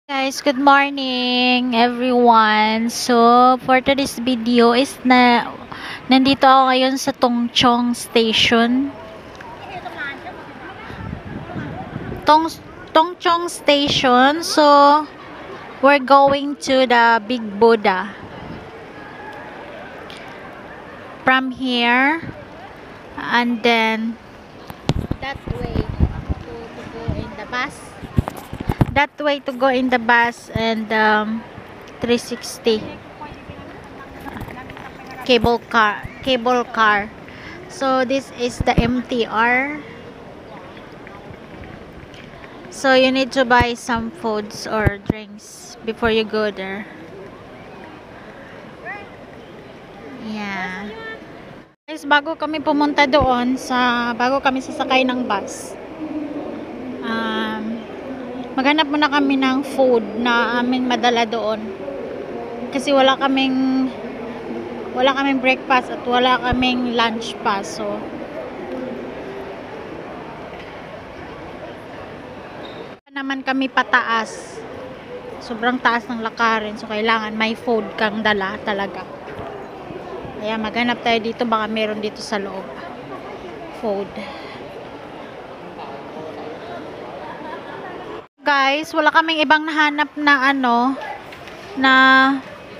Guys, good morning everyone. So, for today's video is nandito ako ngayon sa Tongchong Station. Tongchong Station. So, we're going to the Big Buddha. From here, and then that way to go in the bus. That way to go in the bus and 360 cable car. So this is the MTR. So you need to buy some foods or drinks before you go there. Yeah. Guys, bago kami pumunta doon bago kami sasakay ng bus, maghanap muna kami ng food na aming madala doon. Kasi wala kaming breakfast at wala kaming lunch pa. So, naman kami pataas. Sobrang taas ng lakarin. So, kailangan may food kang dala talaga. Kaya maghanap tayo dito. Baka meron dito sa loob. Food. Guys, wala kaming ibang nahanap na na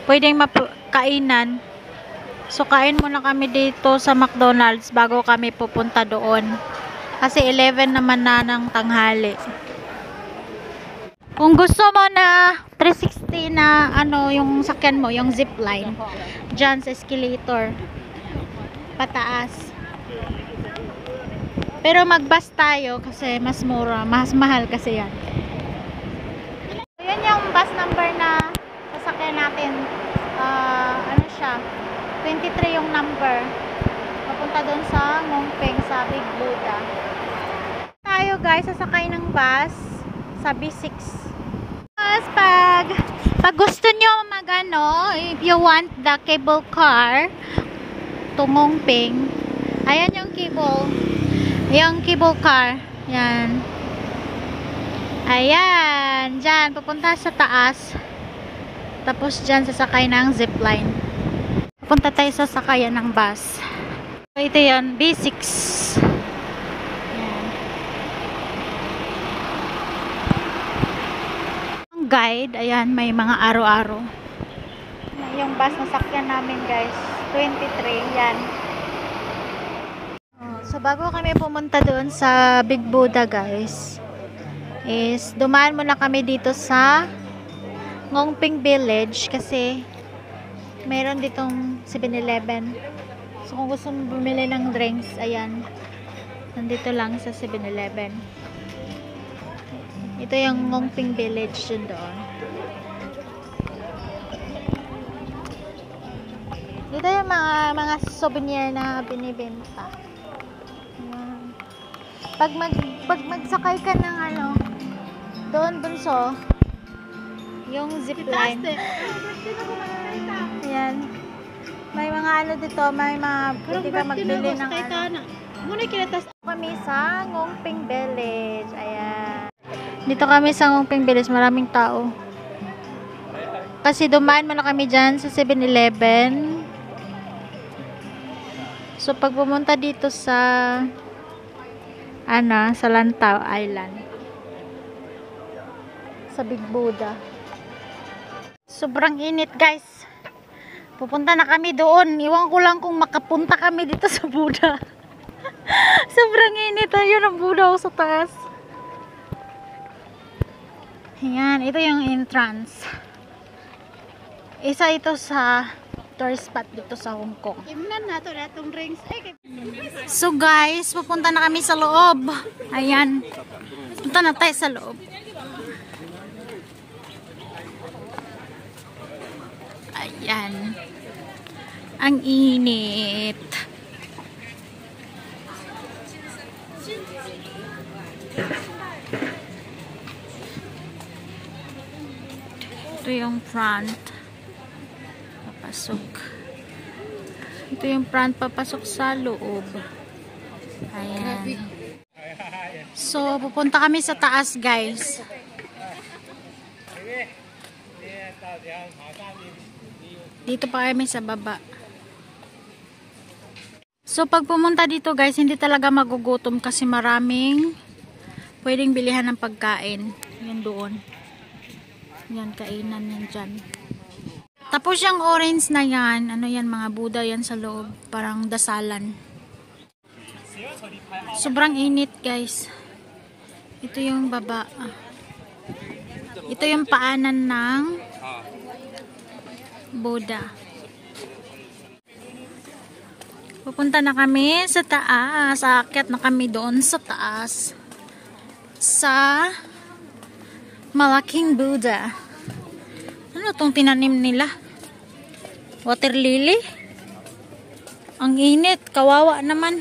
pwedeng kainan. So, kain muna kami dito sa McDonald's bago kami pupunta doon. Kasi 11 naman na ng tanghali. Kung gusto mo na 360 na yung sakyan mo, yung zipline, dyan sa escalator, pataas. Pero mag-bus tayo kasi mas mura, mas mahal kasi yan. Yan yung bus number na sasakyan natin. Siya 23 yung number, papunta doon sa Ngongpeng, sa Big Buddha. Tayo guys, sasakay ng bus sa B6. Pag gusto nyo if you want the cable car to Ngongpeng, ayan yung cable car, yan. Ayan, dyan, pupunta sa taas. Tapos dyan, sasakay ng zipline. Pupunta tayo sa sakayan ng bus. So, ito yan, B6. Ayan. Ang guide, ayan, may mga aro-aro. Yung bus na sakyan namin, guys, 23, yan. So, bago kami pumunta doon sa Big Buddha, guys, is dumaan muna kami dito sa Ngongpeng Village kasi mayroon ditong 7-Eleven. So kung gusto mo bumili ng drinks, ayan, nandito lang sa 7-Eleven. Ito yung Ngongpeng Village yun doon. Dito yung mga souvenir na binibenta. Ayan. Pag magsakay ka ng doon bunso, yung zipline. Ayan. May mga dito, may mga pwede ka magbili ng kami sa Ngongpeng Village. Ayan. Dito kami sa Ngongpeng Village, maraming tao. Kasi dumaan muna kami dyan sa 7-Eleven. So pag pumunta dito sa sa Lantau Island, sa Big Buddha, sobrang init guys. Pupunta na kami doon. Iwan ko lang kung makapunta kami dito sa Buddha. Sobrang init. Ayun ang Buddha sa taas. Ayan, ito yung entrance. Isa ito sa tourist spot dito sa Hong Kong. So guys, pupunta na kami sa loob. Ayan. Punta na tayo sa loob. Ayan. Ang init. Ito yung front. Papasok. Ito yung front, papasok sa loob. Ayan. So, pupunta kami sa taas, guys. Dito pa kami sa baba. So pag pumunta dito guys, hindi talaga magugutom kasi maraming pwedeng bilihan ng pagkain. Yan doon. Yan, kainan yan dyan. Tapos yung orange na yan, ano yan, mga Buddha yan sa loob. Parang dasalan. Sobrang init guys. Ito yung baba. Ito yung paanan ng Buddha. Pupunta na kami sa taas. Aakyat na kami doon sa taas. Sa malaking Buddha. Ano itong tinanim nila? Water lily? Ang init. Kawawa naman.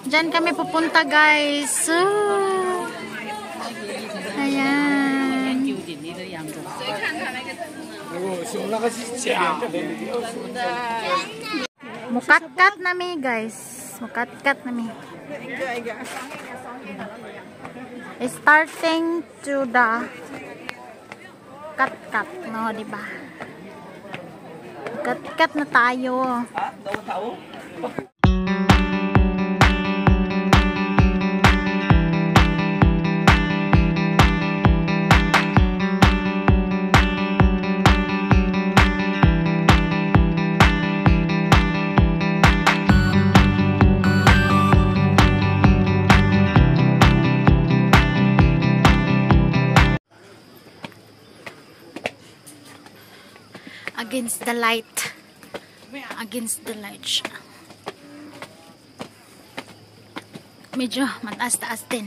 Diyan kami pupunta guys. Ayan. Mukat-kat nami guys. Mukat-kat nami. Starting to the kat-kat, no, diba? Kat-kat na tayo. Against the light. Against the light siya. Medyo mataas-taas din.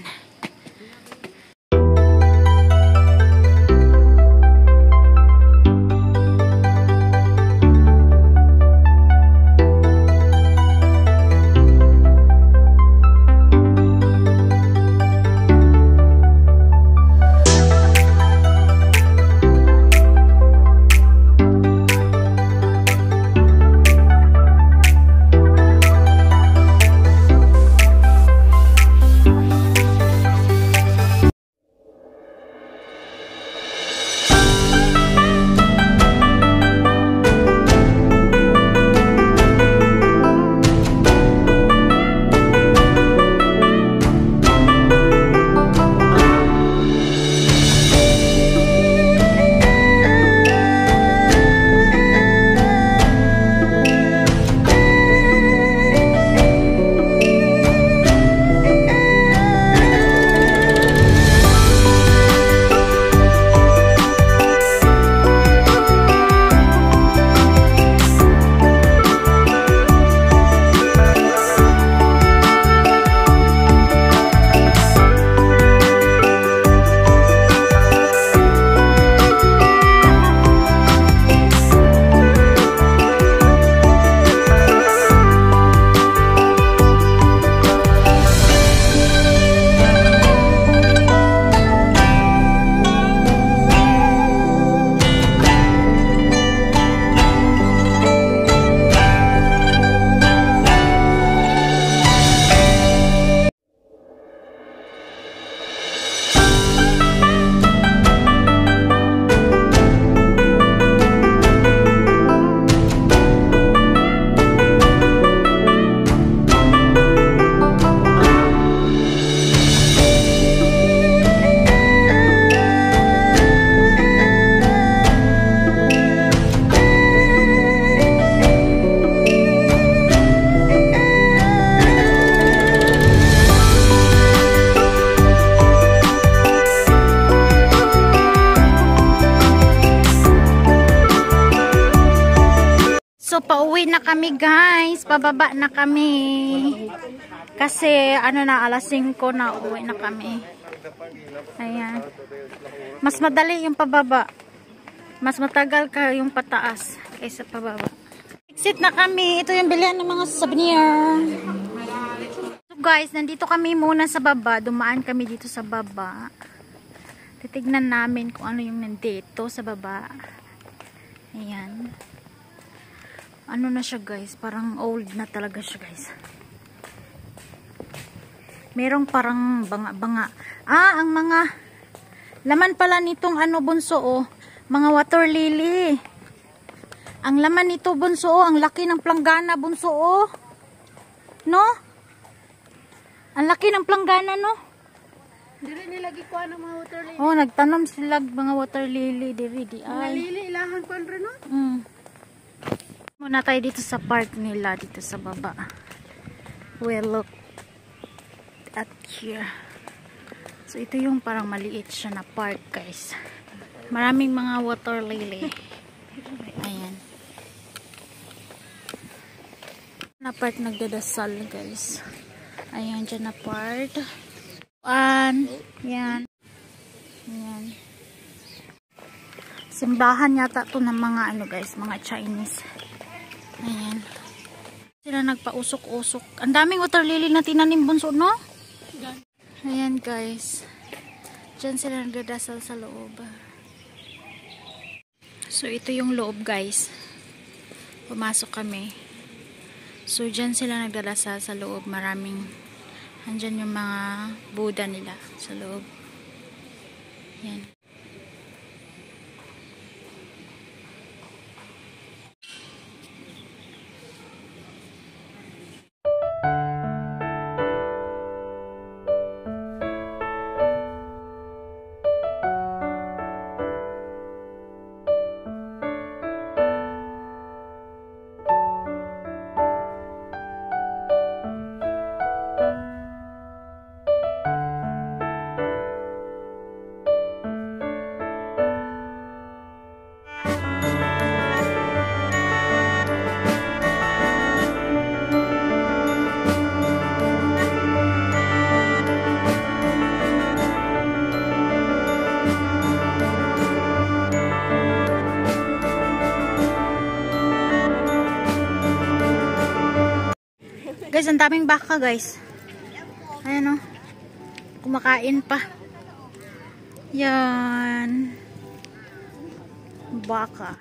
So, pauwi na kami guys. Pababa na kami. Kasi, ano na, alas 5 na uwi na kami. Ayan. Mas madali yung pababa. Mas matagal ka yung pataas kaysa pababa. Exit na kami. Ito yung bilihan ng mga souvenir. So guys, nandito kami muna sa baba. Dumaan kami dito sa baba. Titignan namin kung ano yung nandito sa baba. Ayan. Ano na siya guys, parang old na talaga siya guys. Merong parang banga-banga. Ang mga Laman pala nitong ano bunso oh, mga water lily. Ang laman nito bunso oh, ang laki ng planggana bunso oh. No? Ang laki ng planggana no? Diri nilagi ko ang mga water lily. Oh, nagtanom sila mga water lily diri di Mga ay. lily ilahan ko rin no? Muna tayo dito sa park nila dito sa baba. Well, look at here. So ito yung parang maliit siya na park, guys. Maraming mga water lily. Ayan. Na part nagdadasal, guys. Ayan, dyan na part. Yan. Yan. Simbahan yata to ng mga ano, guys, mga Chinese. Ayan. Sila nagpausok-usok. Ang daming water lily na tinanim bunso, no? Ayan, guys. Diyan sila nagdadasal sa loob. So, ito yung loob, guys. Pumasok kami. So, diyan sila nagdadasal sa loob. Maraming, andyan yung mga Buddha nila sa loob. Ayan. Guys, ang daming baka, guys. Ayan o. Kumakain pa. Yan. Baka.